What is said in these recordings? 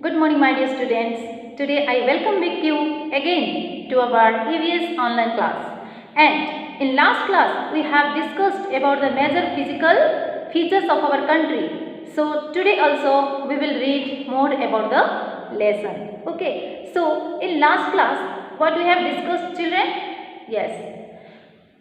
Good morning, my dear students. Today I welcome with you again to our EVS online class. And in last class we have discussed about the major physical features of our country. So today also we will read more about the lesson. Okay. So in last class what we have discussed, children? Yes.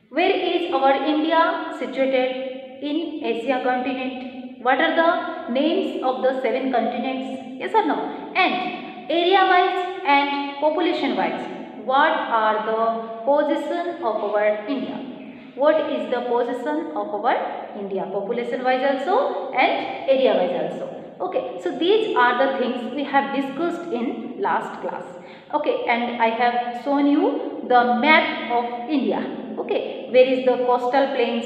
Where is our India situated in Asia continent? What are the names of the 7 continents? Yes or no? And area wise and population wise, what are the position of our India? What is the position of our India? Population wise also and area wise also. Okay, so these are the things we have discussed in last class. Okay, and I have shown you the map of India. Okay, where is the coastal plains,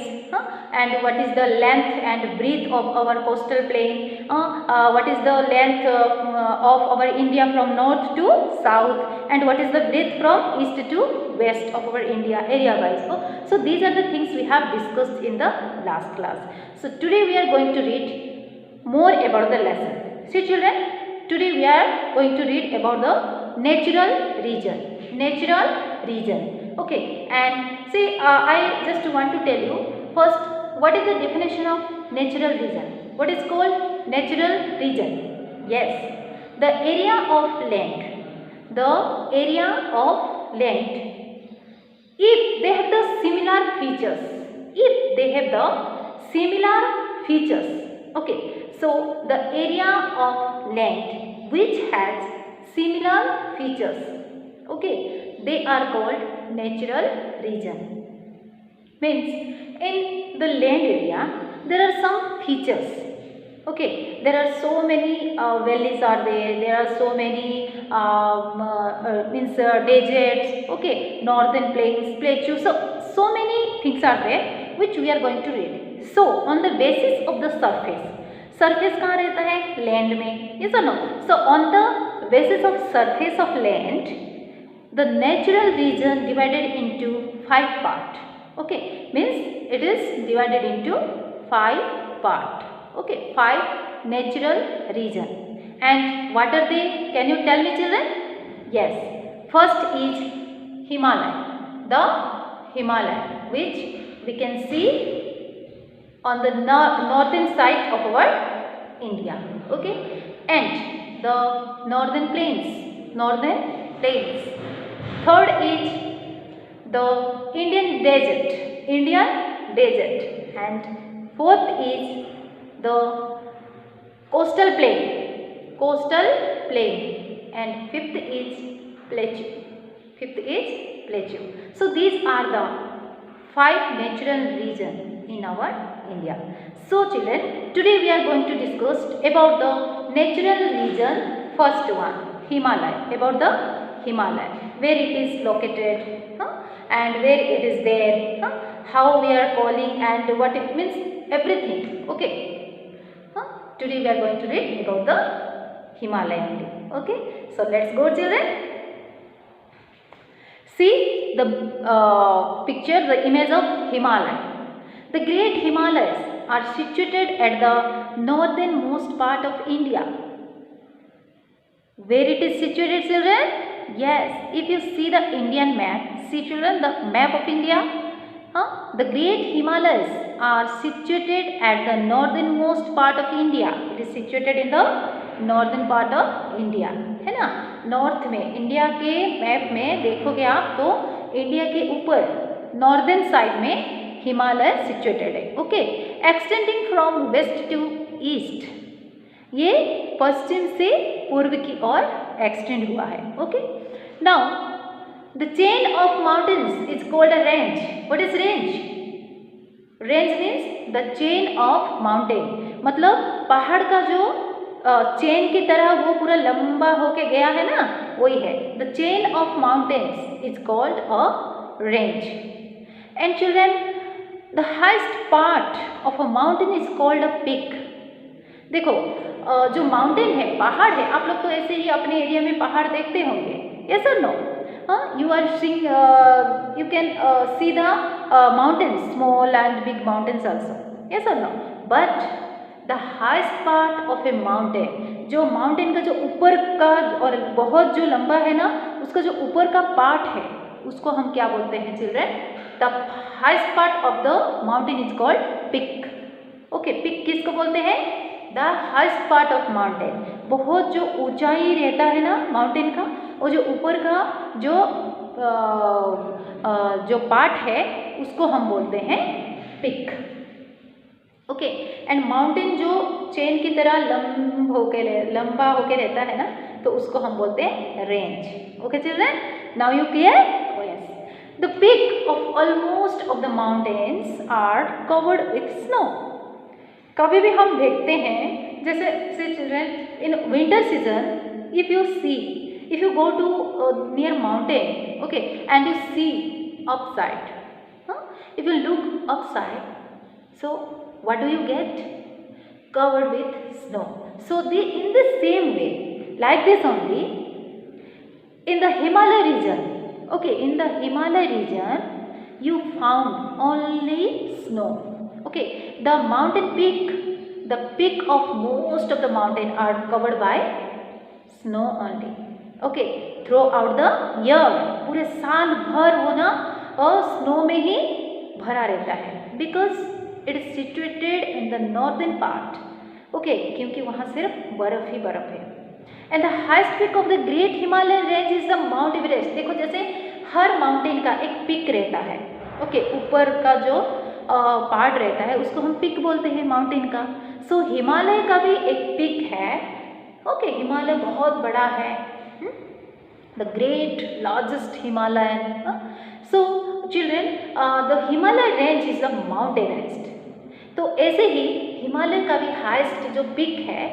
and what is the length and breadth of our coastal plain, what is the length of our India from north to south, and what is the breadth from east to west of our India area wise. So these are the things we have discussed in the last class. So today we are going to read more about the lesson. See children, today we are going to read about the natural region. Natural region. Okay, and see, I just want to tell you first what is the definition of natural region. What is called natural region? Yes, the area of land. The area of land. If they have the similar features. If they have the similar features. Okay, so the area of land which has similar features. Okay, they are called natural region. Means in the land area there are some features. Okay, there are so many valleys are there are so many deserts, okay, northern plains, plateaus, so many things are there which we are going to read. So on the basis of the surface कहाँ रहता है? Land में, yes or no? So on the basis of surface of land, the natural region divided into 5 parts. Okay, means it is divided into 5 parts. Okay, 5 natural region. And what are they? Can you tell me children? Yes, first is Himalaya. The Himalaya, which we can see on the northern side of our India. Okay, and the northern plains. Third is the Indian desert, and fourth is the coastal plain, and fifth is plateau. So these are the 5 natural regions in our India. So children, today we are going to discuss about the natural region. First one, Himalaya. About the Himalaya, where it is located, and where it is there, how we are calling, and what it means, everything. Okay. Today we are going to read about the Himalaya only. Okay. So let's go children. See the picture, the image of Himalaya. The great Himalayas are situated at the northernmost part of India. Where it is situated children? Yes, if you see the Indian map, see children the map of India. The great Himalayas are situated at the northernmost part of India. It is situated in the northern part of India, है ना? North में, India के map में देखोगे आप तो India के ऊपर नॉर्दर्न साइड में हिमालय सिचुएटेड है. Okay, extending from west to east. ये पश्चिम से पूर्व की ओर एक्सटेंड हुआ है. Okay, now the chain of mountains is called a range. What is range? Range means the chain of mountain. मतलब पहाड़ का जो चेन की तरह वो पूरा लंबा होके गया है ना, वही है. The chain of mountains is called a range. And children, the highest part of a mountain is called a peak. देखो जो माउंटेन है, पहाड़ है, आप लोग तो ऐसे ही अपने एरिया में पहाड़ देखते होंगे. Yes or no? You are seeing, you can see the mountains, small and big mountains also. Yes or no? But the highest part of A mountain, जो माउंटेन का जो ऊपर का और बहुत जो लंबा है ना, उसका जो ऊपर का पार्ट है उसको हम क्या बोलते हैं children? The highest part of the mountain is called peak. Okay, peak किसको बोलते हैं? The highest part of mountain. बहुत जो ऊंचाई रहता है ना माउंटेन का, वो जो ऊपर का जो पार्ट है उसको हम बोलते हैं पिक। ओके, एंड माउंटेन जो चेन की तरह लंबा होके रहता है ना, तो उसको हम बोलते हैं range. Okay children, now you clear? Yes, the peak of almost of the mountains are covered with snow. कभी भी हम देखते हैं, जैसे से children in winter season, if you go to near mountain, okay, and you see upside, if you look upside, so what do you get? Covered with snow. So in the same way, like this only, in the Himalaya region, okay, in the Himalaya region you found only snow. Okay, the mountain peak, the peak of most of the mountain are covered by snow only. Okay, through out the year, पूरे साल भर वो ना snow में ही भरा रहता है, because it is situated in the northern part. Okay, क्योंकि वहाँ सिर्फ बर्फ ही बर्फ है। And the highest peak of the great Himalayan range is the mount Everest. देखो, जैसे हर माउंटेन का एक पीक रहता है। ओके, ऊपर का जो पार्ट रहता है उसको हम पीक बोलते हैं माउंटेन का। सो हिमालय का भी एक पीक है। ओके, हिमालय बहुत बड़ा है, the great largest Himalayan. So children, the Himalaya range is the Mount Everest. तो ऐसे ही हिमालय का भी हाईएस्ट जो पीक है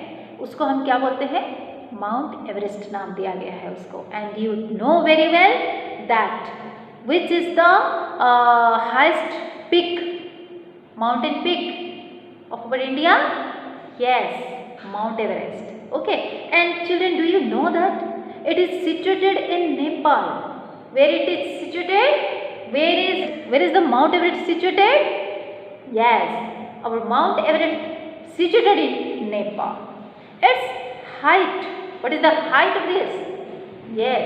उसको हम क्या बोलते हैं? माउंट एवरेस्ट नाम दिया गया है उसको। And you know very well that which is the highest peak, mountain peak of our India? Yes, Mount Everest. Okay, and children, do you know that it is situated in Nepal? Where it is situated? Where is the Mount Everest situated? Yes, our Mount Everest situated in Nepal. Its height, what is the height of this? Yes,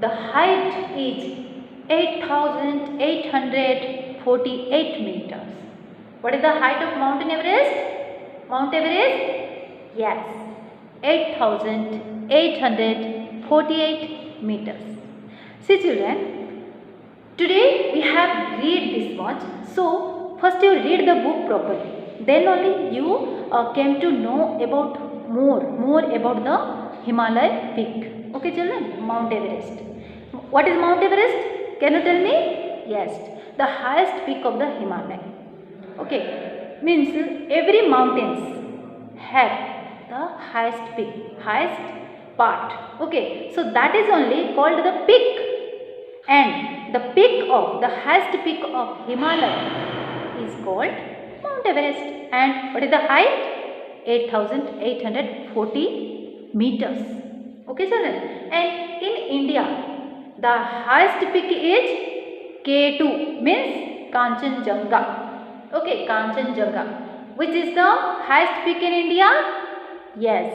the height is 8,848 meters. What is the height of Mount Everest? Mount Everest? Yes, 8,848 meters. See children, today we have read this much. So first you read the book properly. Then only you came to know about more about the Himalaya peak. Okay children, Mount Everest. What is Mount Everest? Can you tell me? Yes, the highest peak of the Himalaya. Okay, means every mountains have the highest peak, highest part. Okay, so that is only called the peak, and the peak of the highest peak of Himalaya is called Mount Everest. And what is the height? 8,840 meters. Okay children, and in India the highest peak is K2, means Kanchenjunga. Okay, Kanchenjunga. Which is the highest peak in India? Yes,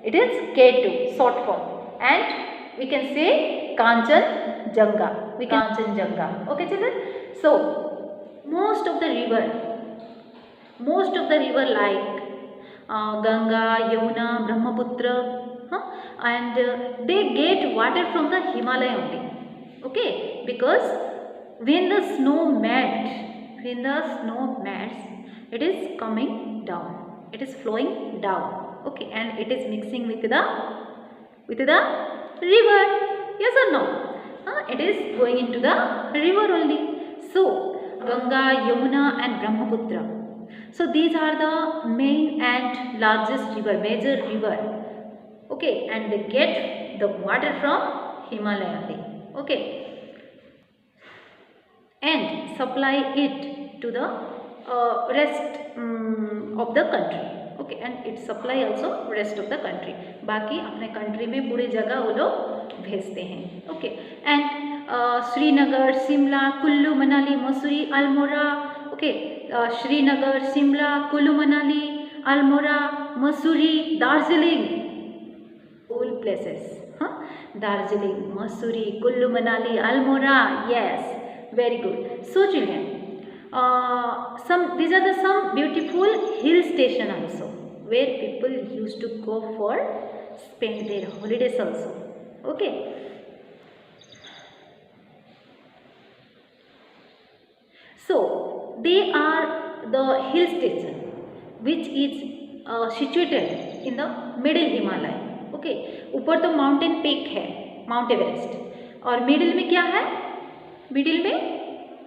it is K2, short form, and we can say Kanchenjunga. Kanchenjunga. Okay children, so most of the river like Ganga, Yamuna, Brahmaputra, and they get water from the Himalaya only. Okay, because when the snow melts, it is coming down, it is flowing down. Okay, and it is mixing with the river. Yes or no? It is going into the river only. So Ganga, Yamuna and Brahmaputra, so these are the main and largest river, major river. Okay, and they get the water from Himalaya only. Okay, and supply it to the rest of the country. Okay, and it supply also rest of the country. बाकी अपने country में पूरे जगह वो लोग भेजते हैं. Okay, and Srinagar, Shimla, Kullu Manali, Mussoorie, Almora. Okay, Srinagar, Shimla, Kullu Manali, Almora, Mussoorie, Darjeeling, all places. Darjeeling, Mussoorie, Kullu Manali, Almora. Yes, very good. So children, these are the some beautiful hill station also where people used to go for spend their holidays also. Okay. So they are the hill station which is situated in the middle Himalaya. Okay ऊपर तो mountain peak है mount Everest और middle में क्या है middle में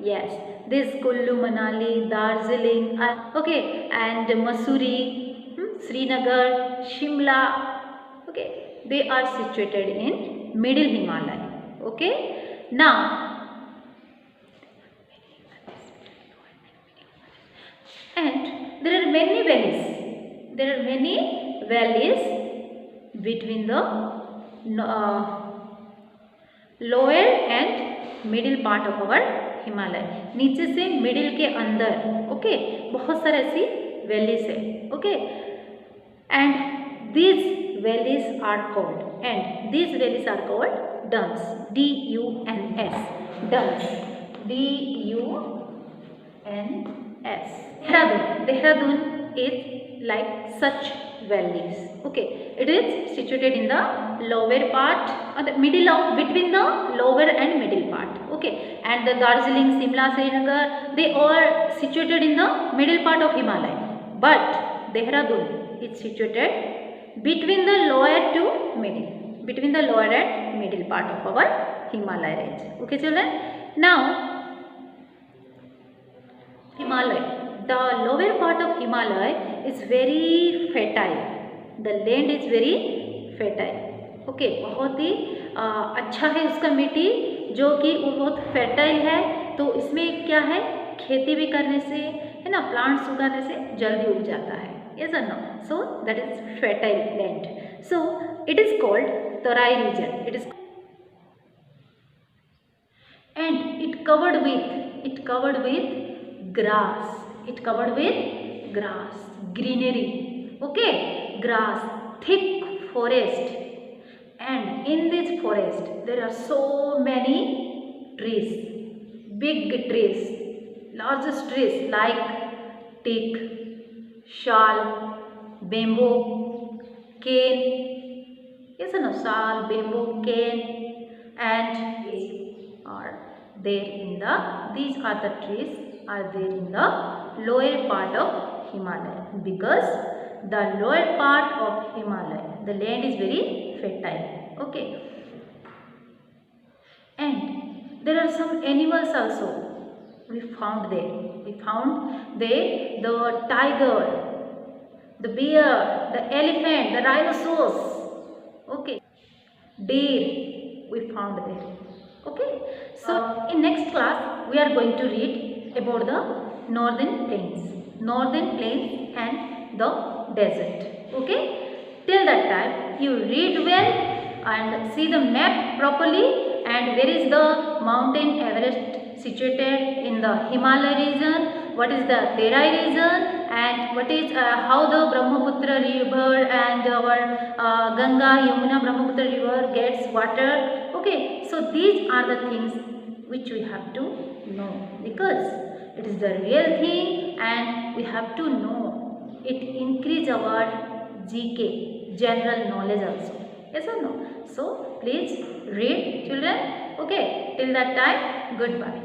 yes this Kullu Manali Darjeeling okay and Mussoorie Srinagar Shimla okay they are situated in middle Himalaya okay now and there are many valleys between the lower and middle part of our Himalaya नीचे से middle के अंदर ओके बहुत सारे ऐसी वैलीज है okay and these valleys are called duns DUNS duns DUNS Dehradun is like such valleys okay it is situated in the lower part or the middle of between the lower and middle part okay and the Darjeeling Simla Srinagar they are situated in the middle part of Himalaya but Dehradun is situated between the lower to lower and middle part of our Himalaya range okay children now Himalaya the lower part of Himalaya is very fertile the land is very fertile okay बहुत ही अच्छा है उसका मिट्टी जो कि वो बहुत fertile है तो इसमें क्या है खेती भी करने से है ना प्लांट्स उगाने से जल्दी उग जाता है yes or no so that is fertile land so it is called Tarai region it is and it covered with grass greenery okay grass thick forest and in this forest there are so many trees big trees largest trees like teak shal bamboo cane yes or no shal bamboo cane and are there in the these are the trees are there in the lower part of Himalaya because the lower part of Himalaya the land is very fertile okay and there are some animals also we found there the tiger the bear the elephant the rhinoceros okay deer we found there okay so in next class we are going to read about the northern plains and the desert okay till that time you read well and see the map properly and where is the mountain Everest situated in the Himalaya region what is the Terai region and what is how the Brahmaputra river and our Ganga Yamuna Brahmaputra river gets water okay so these are the things which we have to know because it is the real thing and we have to know it increase our GK general knowledge also yes or no so please read children okay till that time goodbye.